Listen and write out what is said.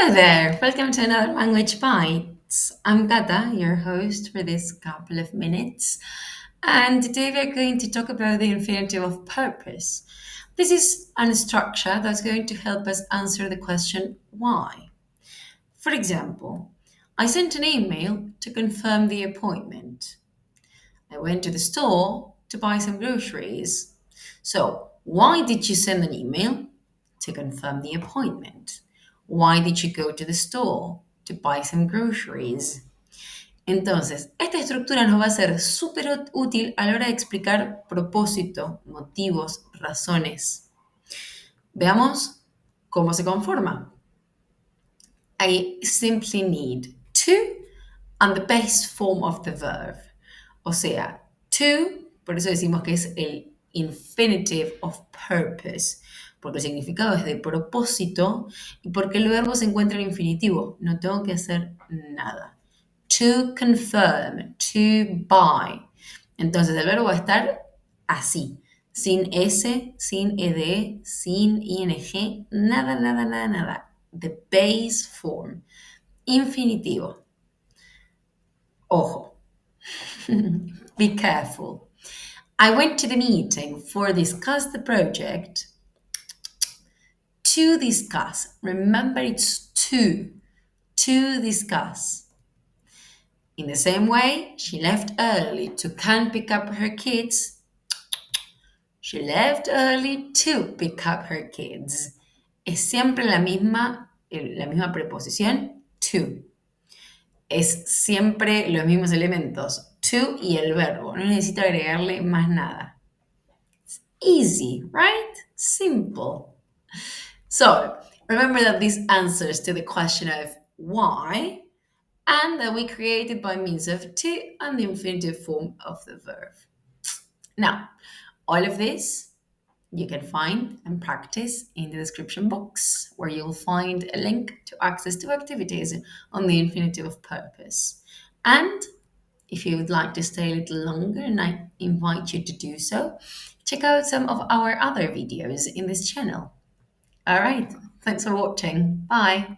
Hello there, welcome to another Language Bites. I'm Cata, your host for this couple of minutes, and today we're going to talk about the infinitive of purpose. This is a structure that's going to help us answer the question why. For example, I sent an email to confirm the appointment. I went to the store to buy some groceries. So, why did you send an email? To confirm the appointment. Why did you go to the store? To buy some groceries. Entonces, esta estructura nos va a ser súper útil a la hora de explicar propósito, motivos, razones. Veamos cómo se conforma. I simply need to and the base form of the verb. O sea, to, por eso decimos que es el infinitive of purpose, porque el significado es de propósito y porque el verbo se encuentra en infinitivo. No tengo que hacer nada. To confirm, to buy. Entonces el verbo va a estar así, sin S, sin ed, sin ing, nada, nada, nada, nada. The base form, infinitivo. Ojo. Be careful. I went to the meeting for discuss the project. To discuss. Remember, it's to. To discuss. In the same way, she left early to can pick up her kids. She left early to pick up her kids. Es siempre la misma preposición, to. Es siempre los mismos elementos, to y el verbo. No necesito agregarle más nada. It's easy, right? Simple. So, remember that this answers to the question of why and that we created by means of to and the infinitive form of the verb. Now, all of this you can find and practice in the description box, where you'll find a link to access to activities on the infinitive of purpose. And if you would like to stay a little longer, and I invite you to do so, check out some of our other videos in this channel. All right, thanks for watching. Bye.